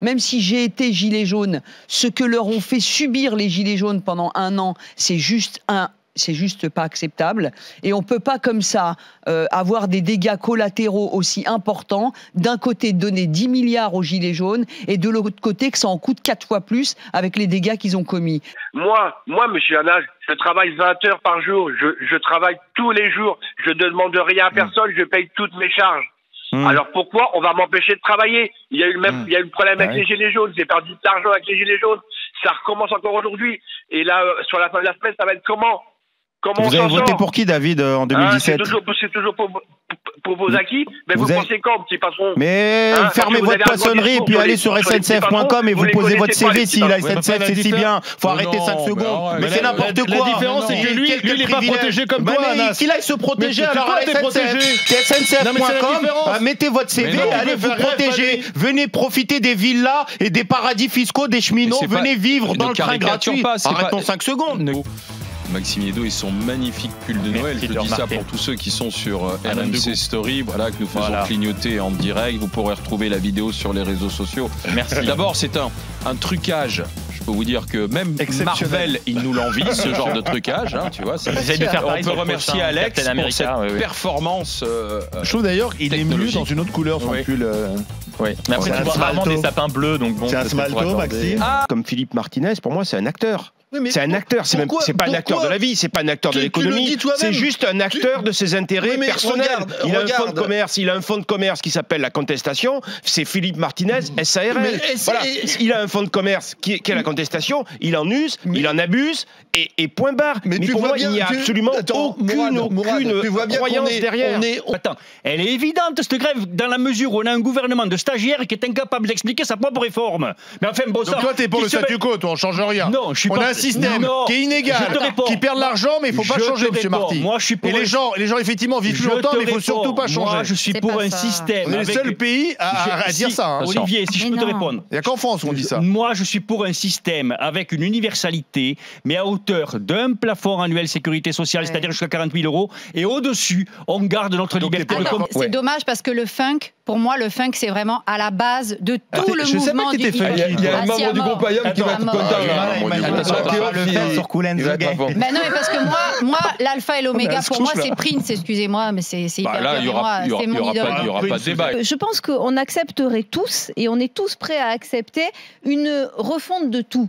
Même si j'ai été gilet jaune, ce que leur ont fait subir les gilets jaunes pendant 1 an, c'est juste pas acceptable. Et on ne peut pas comme ça avoir des dégâts collatéraux aussi importants. D'un côté, donner 10 milliards aux gilets jaunes et de l'autre côté, que ça en coûte 4 fois plus avec les dégâts qu'ils ont commis. Moi, monsieur Hanage, je travaille 20 heures par jour. Je travaille tous les jours. Je ne demande rien à personne. Je paye toutes mes charges. Alors pourquoi on va m'empêcher de travailler? Il y a eu le problème avec les gilets jaunes. J'ai perdu de l'argent avec les gilets jaunes. Ça recommence encore aujourd'hui. Et là, sur la fin de la semaine, ça va être comment? Vous avez voté pour qui, David, en 2017? C'est toujours pour vos acquis. Mais vous pensez quand, petit patron? Mais fermez votre poissonnerie et puis allez sur SNCF.com et vous posez votre CV si la SNCF c'est si bien. Faut arrêter 5 secondes. Mais c'est n'importe quoi. La différence, c'est que lui, il n'est pas protégé comme toi, Anas. Qu'il aille se protéger alors à SNCF.com. Mettez votre CV, allez vous protéger. Venez profiter des villas et des paradis fiscaux des cheminots. Venez vivre dans le train gratuit. Arrêtons 5 secondes. Maxime Yedo et son magnifique pull de Noël. Je dis ça pour tous ceux qui sont sur RMC Story, voilà, que nous faisons clignoter en direct. Vous pourrez retrouver la vidéo sur les réseaux sociaux. Merci. D'abord, c'est un trucage. Je peux vous dire que même Marvel, il nous l'envie, ce genre de trucage. Hein, tu vois, on peut remercier Alex pour cette performance. Je trouve d'ailleurs qu'il est mieux dans une autre couleur, son pull. Oui, mais après, tu vois rarement des sapins bleus, donc bon. C'est un smalto, Maxime. Comme Philippe Martinez, pour moi, c'est un acteur. Oui, c'est un acteur, c'est pas un acteur de la vie, c'est pas un acteur de l'économie, c'est juste un acteur de ses intérêts personnels. Il a un fonds de commerce qui s'appelle la contestation, c'est Philippe Martinez, SARL. Voilà. Il a un fonds de commerce qui est la contestation, il en use, il en abuse, et point barre. Mais pour moi, il n'y a absolument aucune croyance derrière. Attends, elle est évidente cette grève, dans la mesure où on a un gouvernement de stagiaires qui est incapable d'expliquer sa propre réforme. Mais enfin, bon, donc toi, t'es pour le statu quo, toi, on change rien. Non, je suis pas. Système qui est inégal, qui perd de l'argent, mais il ne faut pas changer, M. Marty. Moi, je suis pour et les gens effectivement vivent plus longtemps, mais il ne faut surtout pas changer. Moi, je suis pour un système. On est le seul pays à dire ça. Olivier, si je peux te répondre. Il n'y a qu'en France où on dit ça. Moi, je suis pour un système avec une universalité, mais à hauteur d'un plafond annuel sécurité sociale, c'est-à-dire jusqu'à 40 000 €, et au-dessus, on garde notre liberté. C'est dommage parce que le funk, pour moi, le funk, c'est vraiment à la base de tout le mouvement du hip-hop. Il y a un membre du groupe IAM qui va être content. Sur Cool and the Gang. Mais non, mais parce que moi, l'alpha et l'oméga, pour moi, c'est Prince, excusez-moi, mais c'est hyper là, il n'y aura pas de débat. Je pense qu'on accepterait tous, et on est tous prêts à accepter, une refonte de tout.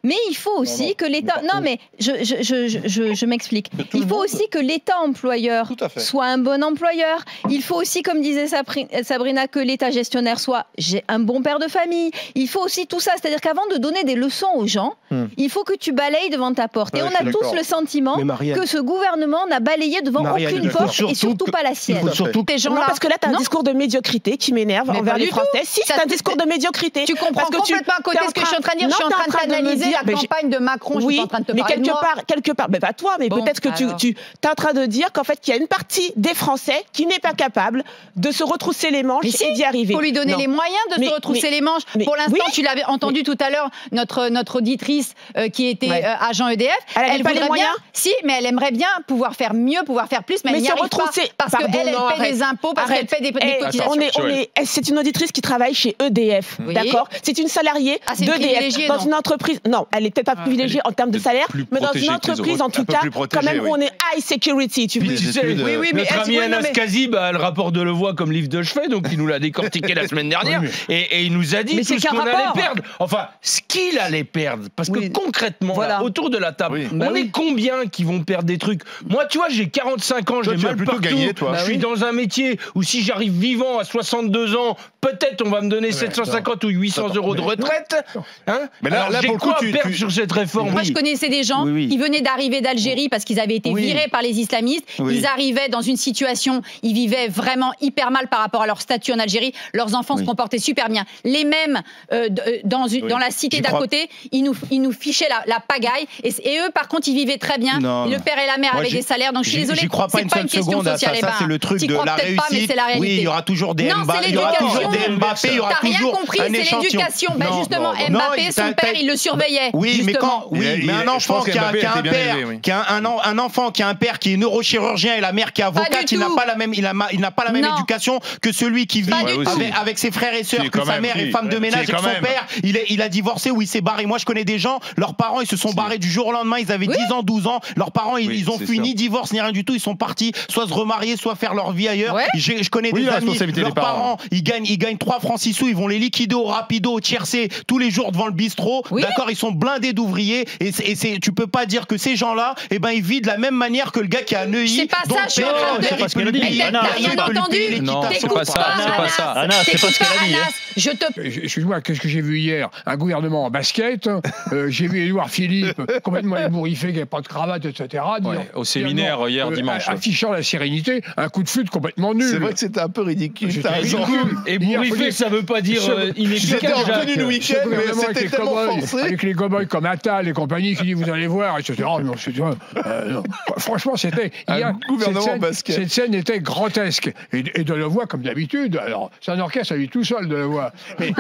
Mais il faut aussi que l'État... Non, mais je m'explique. Il faut aussi que l'État employeur soit un bon employeur. Il faut aussi, comme disait Sabrina, que l'État gestionnaire soit un bon père de famille. Il faut aussi tout ça. C'est-à-dire qu'avant de donner des leçons aux gens, il faut que tu balayes devant ta porte. Et on a tous le sentiment que ce gouvernement n'a balayé devant aucune porte et surtout pas la sienne. Non, parce que là, tu as un discours de médiocrité qui m'énerve envers les Français. Si, c'est un discours de médiocrité. Tu comprends complètement à côté ce que je suis en train de dire. Je suis en train d'analyser la campagne de Macron. Je suis en train de te parler de moi. Quelque part, pas toi, mais peut-être que tu es en train de dire qu'en fait, qu'il y a une partie des Français qui n'est pas capable de se retrousser les manches et d'y arriver. Il faut lui donner les moyens de se retrousser les manches. Pour l'instant, tu l'avais entendu tout à l'heure, notre auditrice qui était agent EDF. Elle n'a pas les moyens. Si, mais elle aimerait bien pouvoir faire mieux, pouvoir faire plus, mais elle n'y arrive pas. Parce qu'elle paie des impôts, parce qu'elle paie des cotisations. C'est une auditrice qui travaille chez EDF, d'accord? C'est une salariée d'EDF dans une entreprise. Non, elle n'est peut-être pas privilégiée en termes de salaire, mais dans une entreprise, en tout cas, quand même, où on est high security. Oui, mais notre ami Anas Kazib a le rapport de Levoix comme livre de chevet, donc il nous l'a décortiqué la semaine dernière, et il nous a dit tout ce qu'on allait perdre. Enfin, ce qu'il allait perdre. Parce que concrètement, là, autour de la table, on est combien qui vont perdre des trucs? Moi, tu vois, j'ai 45 ans, j'ai mal partout. Je suis dans un métier où si j'arrive vivant à 62 ans, peut-être on va me donner 750 ou 800 € de retraite. Mais là, j'ai quoi à perdre sur cette réforme? Moi, je connaissais des gens qui venaient d'arriver d'Algérie parce qu'ils avaient été virés par les islamistes. Ils arrivaient dans une situation, ils vivaient vraiment hyper mal par rapport à leur statut en Algérie. Leurs enfants se comportaient super bien. Les mêmes, dans la cité d'à côté, ils nous fichaient la pagaille. Et eux, par contre, ils vivaient très bien. Le père et la mère avaient des salaires. Donc, je suis désolée, c'est pas une question sociale. Ça, c'est le truc de la réussite. Oui, il y aura toujours des Mbappé, il y aura toujours un échantillon. T'as rien compris, c'est l'éducation. Justement, Mbappé, son père, il le surveille. surveillait. Oui, mais un enfant qui a un enfant qui a un père qui est neurochirurgien et la mère qui est avocate, il n'a pas la même éducation que celui qui vit avec ses frères et sœurs, que sa mère est femme de ménage et que son père, il a divorcé ou il s'est barré. Moi, je connais des gens, leurs parents, ils se sont barrés du jour au lendemain, ils avaient 10 ans, 12 ans, leurs parents, ils ont fui ni divorce ni rien du tout, ils sont partis, soit se remarier, soit faire leur vie ailleurs. Je connais des amis, leurs parents, ils gagnent 3 francs 6 sous, ils vont les liquider au rapido, au tiercé, tous les jours devant le bistrot. D'accord, ils sont blindés d'ouvriers et tu peux pas dire que ces gens-là, ils vivent de la même manière que le gars qui a Neuilly. C'est pas ça, je suis en train de... T'as rien entendu? Non, c'est pas ça, c'est pas ce qu'elle a dit. Excuse-moi, qu'est-ce que j'ai vu hier? Un gouvernement en basket, j'ai vu Édouard Philippe complètement ébouriffé, qui n'avait pas de cravate, etc. Au séminaire hier dimanche. Affichant la sérénité, un coup de flûte complètement nul. C'est vrai que c'était un peu ridicule. Ébouriffé, ça veut pas dire inefficace. C'était en tenue le week-end, mais c'était tellement forcé. Avec les cow-boys comme Attal et compagnie qui disent vous allez voir, etc. Franchement, c'était hier. Cette scène était grotesque. Et Delevoye, comme d'habitude, alors c'est un orchestre à lui tout seul, Delevoye. Mais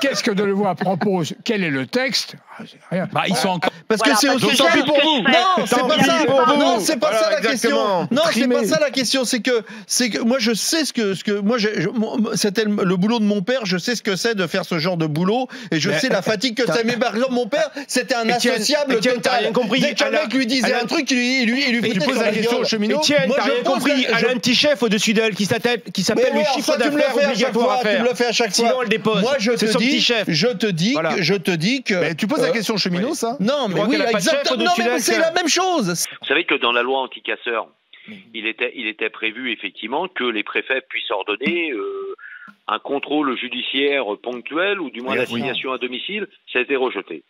qu'est-ce que Delevoye propose? Quel est le texte? Rien. Ils sont encore. Parce que c'est aussi tant pis pour vous. Non, c'est pas ça. Non, c'est pas ça la question. Non, c'est pas ça la question. C'est que moi je sais ce que moi c'était le boulot de mon père. Je sais ce que c'est de faire ce genre de boulot et je sais la fatigue que ça met. Par exemple, mon père, c'était un associable total. Dès qu'un mec lui disait un truc, il lui foutait sur la gueule. Etienne, t'as rien compris. Elle a un petit chef au-dessus d'elle qui s'appelle le chiffre d'affaires obligatoire à faire. Tu me le fais à chaque fois. Sinon, elle dépose. Moi, je te dis que. Tu poses la question cheminot, ça? Non, mais oui, exactement. Non, mais c'est la même chose. Vous savez que dans la loi anti-casseurs, il était prévu effectivement que les préfets puissent ordonner un contrôle judiciaire ponctuel ou du moins l'assignation à domicile. Ça a été rejeté.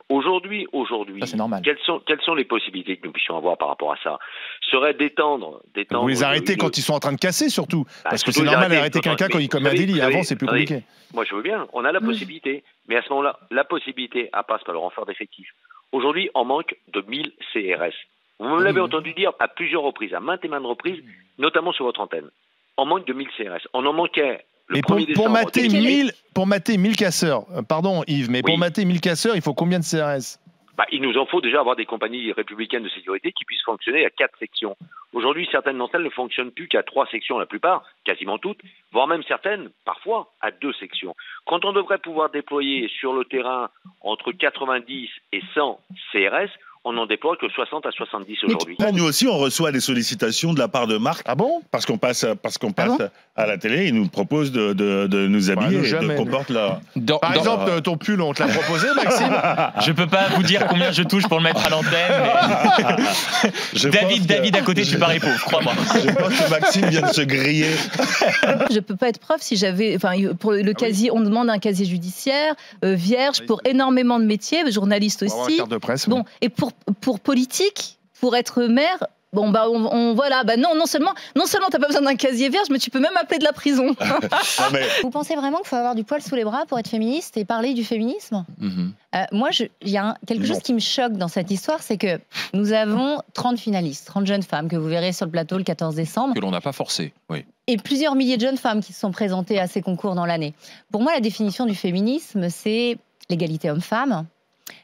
Aujourd'hui, quelles sont les possibilités que nous puissions avoir par rapport à ça? Serait d'étendre. Vous les arrêtez quand ils sont en train de casser, surtout. Parce que c'est normal d'arrêter quelqu'un quand il commet un délit. Avant, c'est plus compliqué. Moi, je veux bien. On a la possibilité. Mais à ce moment-là, la possibilité passe par le renfort d'effectifs. Aujourd'hui, on manque de 1000 CRS. Vous me l'avez entendu dire à plusieurs reprises, à maintes et maintes reprises, notamment sur votre antenne. On manque de 1000 CRS. On en manquait. Mais pour mater 1000 casseurs, pardon Yves, mais pour mater 1000 casseurs, il faut combien de CRS? Il nous en faut déjà avoir des compagnies républicaines de sécurité qui puissent fonctionner à 4 sections. Aujourd'hui, certaines d'entre elles ne fonctionnent plus qu'à 3 sections, la plupart, quasiment toutes, voire même certaines, parfois, à 2 sections. Quand on devrait pouvoir déployer sur le terrain entre 90 et 100 CRS, on n'en déploie que 60 à 70 aujourd'hui. Nous aussi, on reçoit des sollicitations de la part de marques. Ah bon? Parce qu'on passe à la télé, ils nous proposent de nous habiller et de comporter la... Par exemple, ton pull, on te l'a proposé, Maxime? Je peux pas vous dire combien je touche pour le mettre à l'antenne. Mais... David à côté, je suis pas pauvre, crois-moi. Je pense que Maxime vient de se griller. Je peux pas être prof si j'avais... Enfin, pour le casier, on demande un casier judiciaire, vierge, pour énormément de métiers, journaliste aussi. Carte de presse, bon, et pour politique, pour être maire, bon non seulement t'as pas besoin d'un casier vierge, mais tu peux même appeler de la prison. Vous pensez vraiment qu'il faut avoir du poil sous les bras pour être féministe et parler du féminisme? Moi, il y a quelque chose qui me choque dans cette histoire, c'est que nous avons 30 finalistes, 30 jeunes femmes que vous verrez sur le plateau le 14 décembre. Que l'on n'a pas forcé, oui. Et plusieurs milliers de jeunes femmes qui se sont présentées à ces concours dans l'année. Pour moi, la définition du féminisme, c'est l'égalité homme-femme,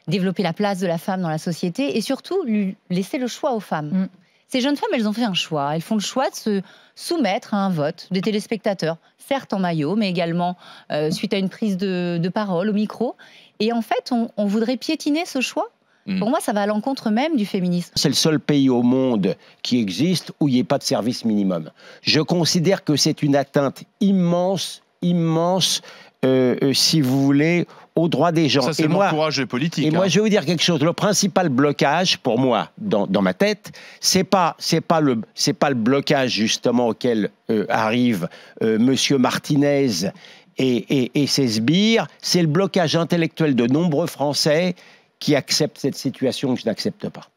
développer la place de la femme dans la société et surtout lui laisser le choix aux femmes. Ces jeunes femmes, elles ont fait un choix. Elles font le choix de se soumettre à un vote des téléspectateurs, certes en maillot, mais également suite à une prise de parole au micro. Et en fait, on voudrait piétiner ce choix. Pour moi, ça va à l'encontre même du féminisme. C'est le seul pays au monde qui existe où il n'y ait pas de service minimum. Je considère que c'est une atteinte immense, si vous voulez, aux droits des gens. Ça, c'est le courage des politiques. Et moi, je vais vous dire quelque chose. Le principal blocage, pour moi, dans ma tête, c'est pas le blocage, justement, auquel arrive Monsieur Martinez et ses sbires. C'est le blocage intellectuel de nombreux Français qui acceptent cette situation que je n'accepte pas.